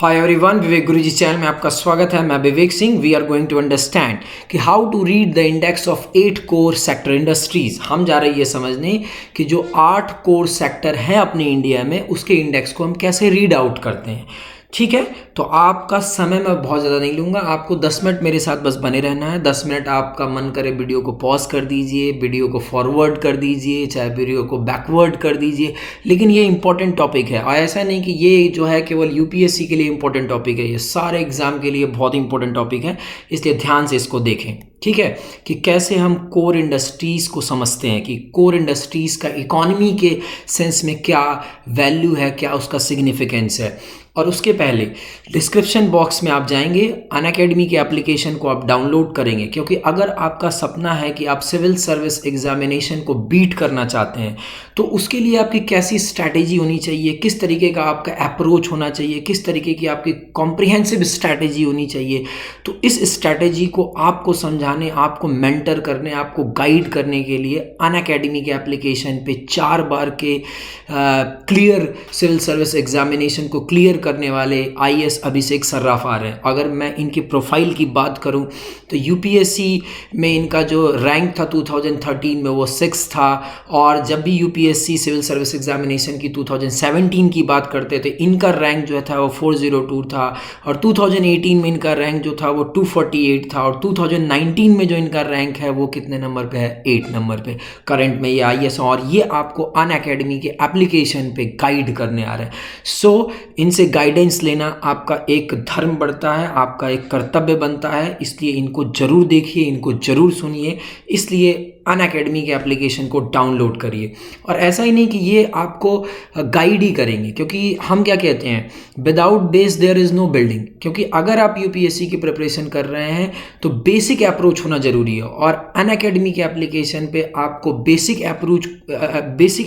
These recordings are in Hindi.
हाय एवरीवन, विवेक गुरुजी चैनल में आपका स्वागत है। मैं Vivek Singh. We are going to understand कि how to read the index of 8 core sector industries. हम जा रही है समझने कि जो 8 कोर सेक्टर हैं अपने इंडिया में, उसके इंडेक्स को हम कैसे रीड आउट करते हैं। ठीक है, तो आपका समय मैं बहुत ज़्यादा नहीं लूँगा। आपको 10 मिनट मेरे साथ बस बने रहना है। 10 मिनट आपका मन करे वीडियो को पॉज कर दीजिए, वीडियो को फॉरवर्ड कर दीजिए, चाहे वीडियो को बैकवर्ड कर दीजिए, लेकिन ये इंपॉर्टेंट टॉपिक है। और ऐसा नहीं कि ये जो है केवल यूपीएससी के लिए इंपॉर्टेंट टॉपिक है, ये सारे एग्जाम के लिए बहुत इंपॉर्टेंट टॉपिक है। इसलिए ध्यान से इसको देखें। ठीक है, कि कैसे हम कोर इंडस्ट्रीज़ को समझते हैं, कि कोर इंडस्ट्रीज़ का इकोनॉमी के सेंस में क्या वैल्यू है, क्या उसका सिग्निफिकेंस है। और उसके पहले डिस्क्रिप्शन बॉक्स में आप जाएंगे, अनअकैडमी के एप्लीकेशन को आप डाउनलोड करेंगे, क्योंकि अगर आपका सपना है कि आप सिविल सर्विस एग्जामिनेशन को बीट करना चाहते हैं, तो उसके लिए आपकी कैसी स्ट्रैटेजी होनी चाहिए, किस तरीके का आपका अप्रोच होना चाहिए, किस तरीके की आपकी कॉम्प्रिहेंसिव स्ट्रैटेजी होनी चाहिए। तो इस स्ट्रैटेजी को आपको समझाने, आपको मेंटर करने, आपको गाइड करने के लिए अनअकैडमी के एप्लीकेशन पे 4 बार के क्लियर सिविल सर्विस एग्जामिनेशन को क्लियर करने वाले आईएएस अभिषेक सर्राफ आ रहे हैं। अगर मैं इनकी प्रोफाइल की बात करूं तो यूपीएससी में इनका जो रैंक था 2013 में वो 6 था, और जब भी यूपीएससी सिविल सर्विस एग्जामिनेशन की 2017 की बात करते थे, इनका रैंक जो था वो 402 था, और 2018 में इनका रैंक जो था वो 248 था, और 2019 में जो इनका रैंक है वो कितने नंबर पे है, 8 नंबर पे करंट में ये आईएएस। और ये आपको अनअकैडमी के एप्लीकेशन पे गाइड करने आ रहे हैं। सो इनसे गाइडेंस लेना आपका एक धर्म बढ़ता है, आपका एक कर्तव्य बनता है। इसलिए इनको जरूर देखिए, इनको जरूर सुनिए। इसलिए अनअकैडमी के एप्लीकेशन को डाउनलोड करिए। और ऐसा ही नहीं कि ये आपको गाइड ही करेंगे, क्योंकि हम क्या कहते हैं, without base there is no building. क्योंकि अगर आप यूपीएससी की प्रिपरेशन कर रहे हैं तो बेसिक अप्रोच होना जरूरी है, और अनअकैडमी के एप्लीकेशन पे आपको बेसिक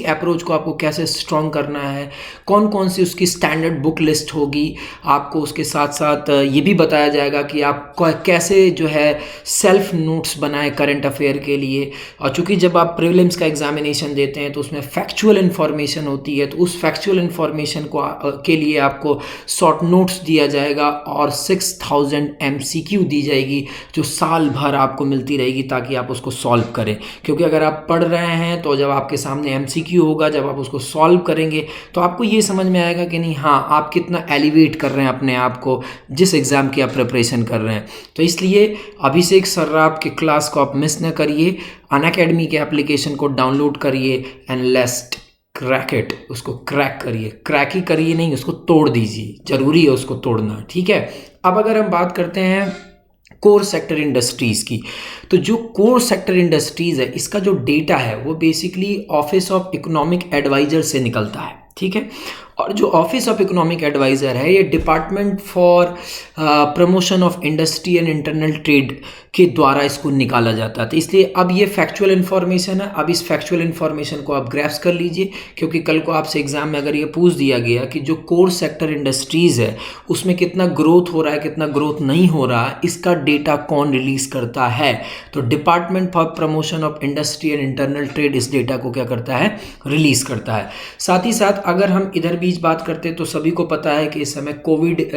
अप्रोच को आपको कैसे स्ट्रॉन्ग करना है, कौन कौन सी उसकी स्टैंडर्ड बुक लिस्ट होगी, आपको उसके साथ साथ ये भी बताया जाएगा कि आप कैसे जो है सेल्फ नोट्स बनाए करंट अफेयर के लिए। और चूंकि जब आप प्रीलिम्स का एग्जामिनेशन देते हैं तो उसमें फैक्चुअल इन्फॉर्मेशन होती है, तो उस फैक्चुअल इन्फॉर्मेशन को के लिए आपको शॉर्ट नोट्स दिया जाएगा, और 6000 एमसीक्यू दी जाएगी जो साल भर आपको मिलती रहेगी, ताकि आप उसको सॉल्व करें। क्योंकि अगर आप पढ़ रहे हैं तो जब आपके सामने एमसीक्यू होगा, जब आप उसको सॉल्व करेंगे, तो आपको ये समझ में आएगा कि नहीं, हाँ, आप कितना एलिवेट कर रहे हैं अपने आप को जिस एग्ज़ाम की आप प्रिपरेशन कर रहे हैं। तो इसलिए अभिषेक सर्राफ के क्लास को आप मिस न करिए। अनअकैडमी के एप्लीकेशन को डाउनलोड करिए एंड लेट्स क्रैक इट। उसको क्रैक करिए, क्रैक ही करिए नहीं, उसको तोड़ दीजिए। जरूरी है उसको तोड़ना। ठीक है, अब अगर हम बात करते हैं कोर सेक्टर इंडस्ट्रीज़ की, तो जो कोर सेक्टर इंडस्ट्रीज़ है, इसका जो डेटा है वो basically office of economic adviser से निकलता है। ठीक है, और जो ऑफिस ऑफ इकोनॉमिक एडवाइज़र है, ये department for promotion of industry and internal trade के द्वारा इसको निकाला जाता है। तो इसलिए अब ये फैक्चुअल इन्फॉर्मेशन है। अब इस फैक्चुअल इन्फॉर्मेशन को आप ग्रैप्स कर लीजिए, क्योंकि कल को आपसे एग्जाम में अगर ये पूछ दिया गया कि जो कोर सेक्टर इंडस्ट्रीज़ है उसमें कितना ग्रोथ हो रहा है, कितना ग्रोथ नहीं हो रहा है, इसका डेटा कौन रिलीज़ करता है, तो department for promotion of industry and internal trade इस डेटा को क्या करता है, रिलीज़ करता है। साथ ही साथ अगर हम इधर बीच बात करते हैं तो सभी को पता है कि इस समय कोविड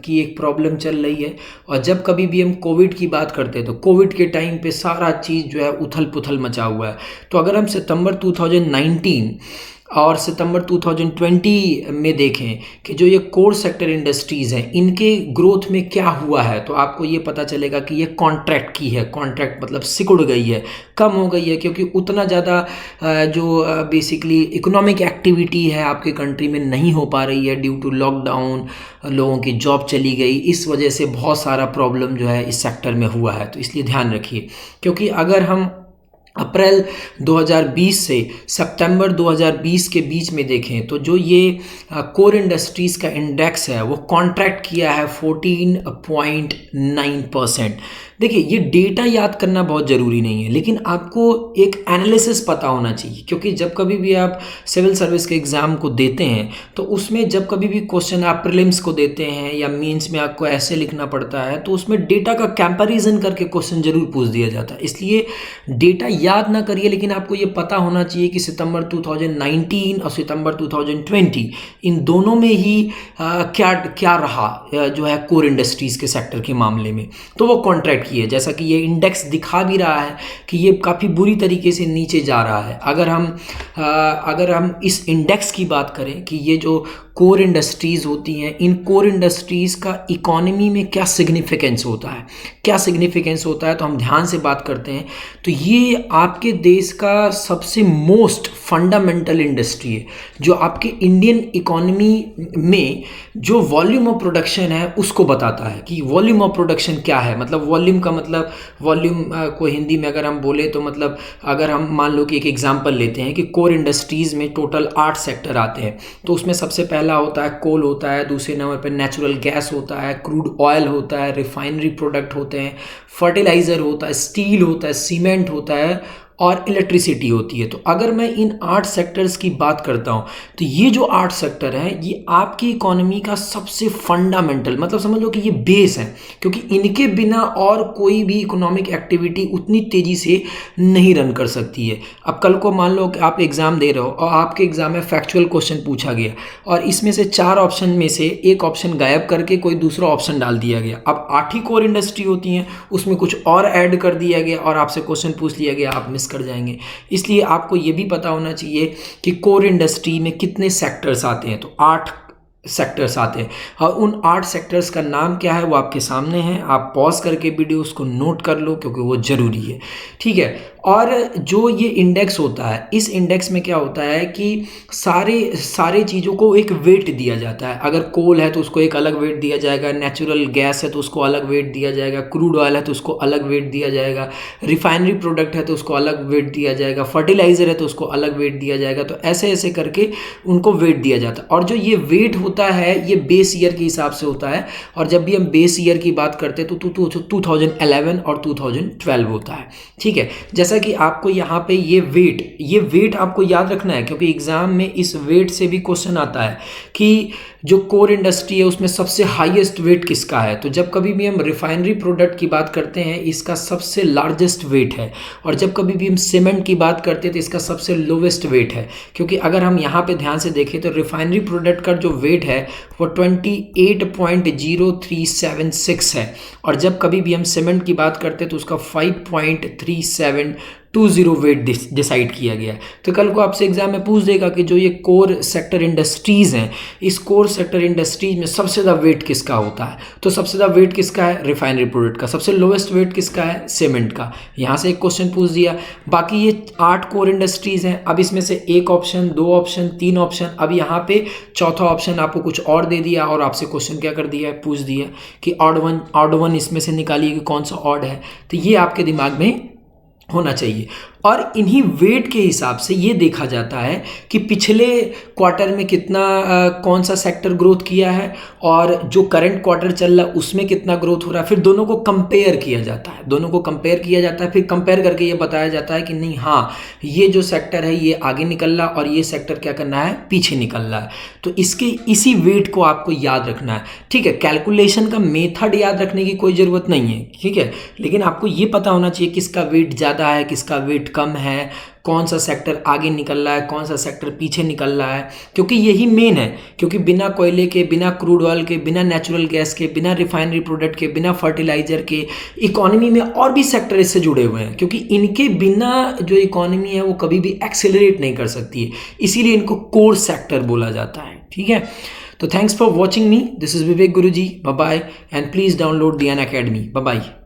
की एक प्रॉब्लम चल रही है, और जब कभी भी हम कोविड की बात करते हैं तो कोविड के टाइम पे सारा चीज़ जो है उथल पुथल मचा हुआ है। तो अगर हम सितंबर 2019 और सितंबर 2020 में देखें कि जो ये कोर सेक्टर इंडस्ट्रीज़ हैं, इनके ग्रोथ में क्या हुआ है, तो आपको ये पता चलेगा कि ये कॉन्ट्रैक्ट की है। कॉन्ट्रैक्ट मतलब सिकुड़ गई है, कम हो गई है, क्योंकि उतना ज़्यादा जो बेसिकली इकोनॉमिक एक्टिविटी है आपके कंट्री में नहीं हो पा रही है ड्यू टू लॉकडाउन। लोगों की जॉब चली गई, इस वजह से बहुत सारा प्रॉब्लम जो है इस सेक्टर में हुआ है। तो इसलिए ध्यान रखिए, क्योंकि अगर हम अप्रैल 2020 से सितंबर 2020 के बीच में देखें तो जो ये कोर इंडस्ट्रीज़ का इंडेक्स है वो कॉन्ट्रैक्ट किया है 14.9%। देखिए ये डेटा याद करना बहुत ज़रूरी नहीं है, लेकिन आपको एक एनालिसिस पता होना चाहिए, क्योंकि जब कभी भी आप सिविल सर्विस के एग्ज़ाम को देते हैं तो उसमें जब कभी भी क्वेश्चन आप प्रीलिम्स को देते हैं या मेंस में आपको ऐसे लिखना पड़ता है तो उसमें डेटा का कंपैरिजन करके क्वेश्चन जरूर पूछ दिया जाता है। इसलिए डेटा याद ना करिए, लेकिन आपको ये पता होना चाहिए कि सितंबर 2019 और सितंबर 2020 इन दोनों में ही क्या क्या रहा जो है कोर इंडस्ट्रीज़ के सेक्टर के मामले में। तो वो कॉन्ट्रैक्ट की है, जैसा कि ये इंडेक्स दिखा भी रहा है कि ये काफ़ी बुरी तरीके से नीचे जा रहा है। अगर हम इस इंडेक्स की बात करें कि ये जो कोर इंडस्ट्रीज़ होती हैं, इन कोर इंडस्ट्रीज़ का इकोनॉमी में क्या सिग्निफिकेंस होता है, तो हम ध्यान से बात करते हैं तो ये आपके देश का सबसे मोस्ट फंडामेंटल इंडस्ट्री है, जो आपके इंडियन इकोनॉमी में जो वॉल्यूम ऑफ प्रोडक्शन है उसको बताता है कि वॉल्यूम ऑफ प्रोडक्शन क्या है। मतलब वॉल्यूम का मतलब वॉल्यूम को हिंदी में अगर हम बोले तो मतलब अगर हम मान लो कि एक एग्जांपल लेते हैं कि कोर इंडस्ट्रीज़ में टोटल 8 सेक्टर आते हैं, तो उसमें सबसे पहला होता है कोल होता है, दूसरे नंबर पर नेचुरल गैस होता है, क्रूड ऑयल होता है, रिफाइनरी प्रोडक्ट होते हैं, फर्टिलाइज़र होता है, स्टील होता है, सीमेंट होता है और इलेक्ट्रिसिटी होती है। तो अगर मैं इन 8 सेक्टर्स की बात करता हूँ तो ये जो 8 सेक्टर हैं ये आपकी इकोनॉमी का सबसे फंडामेंटल, मतलब समझ लो कि ये बेस है, क्योंकि इनके बिना और कोई भी इकोनॉमिक एक्टिविटी उतनी तेज़ी से नहीं रन कर सकती है। अब कल को मान लो कि आप एग्ज़ाम दे रहे हो और आपके एग्ज़ाम में फैक्चुअल क्वेश्चन पूछा गया और इसमें से 4 ऑप्शन में से एक ऑप्शन गायब करके कोई दूसरा ऑप्शन डाल दिया गया। अब 8 ही कोर इंडस्ट्री होती हैं, उसमें कुछ और ऐड कर दिया गया और आपसे क्वेश्चन पूछ लिया गया, आप कर जाएंगे। इसलिए आपको यह भी पता होना चाहिए कि कोर इंडस्ट्री में कितने सेक्टर्स आते हैं। तो 8 सेक्टर्स आते हैं और उन 8 सेक्टर्स का नाम क्या है वो आपके सामने है। आप पॉज करके वीडियो उसको नोट कर लो क्योंकि वो ज़रूरी है, ठीक है। और जो ये इंडेक्स होता है, इस इंडेक्स में क्या होता है कि सारे चीज़ों को एक वेट दिया जाता है। अगर कोल है तो उसको एक अलग वेट दिया जाएगा, नेचुरल गैस है तो उसको अलग वेट दिया जाएगा, क्रूड ऑयल है तो उसको अलग वेट दिया जाएगा, रिफाइनरी प्रोडक्ट है तो उसको अलग वेट दिया जाएगा, फर्टिलाइज़र है तो उसको अलग वेट दिया जाएगा। तो ऐसे ऐसे करके उनको वेट दिया जाता है। और जो ये वेट होता है ये बेस ईयर के हिसाब से होता है, और जब भी हम बेस ईयर की बात करते हैं तो 2011 और 2012 होता है, ठीक है। जैसा कि आपको यहाँ पे ये वेट आपको याद रखना है, क्योंकि एग्जाम में इस वेट से भी क्वेश्चन आता है कि जो कोर इंडस्ट्री है उसमें सबसे हाईएस्ट वेट किसका है। तो जब कभी भी हम रिफाइनरी प्रोडक्ट की बात करते हैं इसका सबसे लार्जेस्ट वेट है, और जब कभी भी हम सीमेंट की बात करते हैं तो इसका सबसे लोवेस्ट वेट है। क्योंकि अगर हम यहाँ पे ध्यान से देखें तो रिफाइनरी प्रोडक्ट का जो वेट है वो 28.0376 है, और जब कभी भी हम सीमेंट की बात करते हैं तो उसका 5.3720 वेट डिसाइड किया गया है। तो कल को आपसे एग्जाम में पूछ देगा कि जो ये कोर सेक्टर इंडस्ट्रीज़ हैं, इस कोर सेक्टर इंडस्ट्रीज में सबसे ज़्यादा वेट किसका होता है। तो सबसे ज़्यादा वेट किसका है, रिफाइनरी प्रोडक्ट का। सबसे लोवेस्ट वेट किसका है, सीमेंट का। यहाँ से एक क्वेश्चन पूछ दिया। बाकी ये 8 कोर इंडस्ट्रीज़ हैं। अब इसमें से एक ऑप्शन, 2 ऑप्शन, 3 ऑप्शन, अब यहाँ पे चौथा ऑप्शन आपको कुछ और दे दिया और आपसे क्वेश्चन क्या कर दिया है, पूछ दिया कि ऑड वन इसमें से निकालिए कि कौन सा ऑड है। तो ये आपके दिमाग में होना चाहिए। और इन्हीं वेट के हिसाब से ये देखा जाता है कि पिछले क्वार्टर में कितना कौन सा सेक्टर ग्रोथ किया है और जो करंट क्वार्टर चल रहा है उसमें कितना ग्रोथ हो रहा है। फिर दोनों को कंपेयर किया जाता है, फिर कंपेयर करके ये बताया जाता है कि नहीं, हाँ ये जो सेक्टर है ये आगे निकल रहा और ये सेक्टर क्या करना है, पीछे निकल रहा है। तो इसी वेट को आपको याद रखना है, ठीक है। कैलकुलेशन का मेथड याद रखने की कोई ज़रूरत नहीं है, ठीक है, लेकिन आपको ये पता होना चाहिए किसका वेट ज़्यादा है, किसका वेट कम है, कौन सा सेक्टर आगे निकल रहा है, कौन सा सेक्टर पीछे निकल रहा है। क्योंकि यही मेन है, क्योंकि बिना कोयले के, बिना क्रूड ऑयल के, बिना नेचुरल गैस के, बिना रिफाइनरी प्रोडक्ट के, बिना फर्टिलाइजर के इकोनॉमी में और भी सेक्टर इससे जुड़े हुए हैं, क्योंकि इनके बिना जो इकोनॉमी है वो कभी भी एक्सेलरेट नहीं कर सकती है। इसीलिए इनको कोर सेक्टर बोला जाता है, ठीक है। तो thanks for watching me, this is Vivek Guruji, bye bye, and please download the Unacademy, bye bye.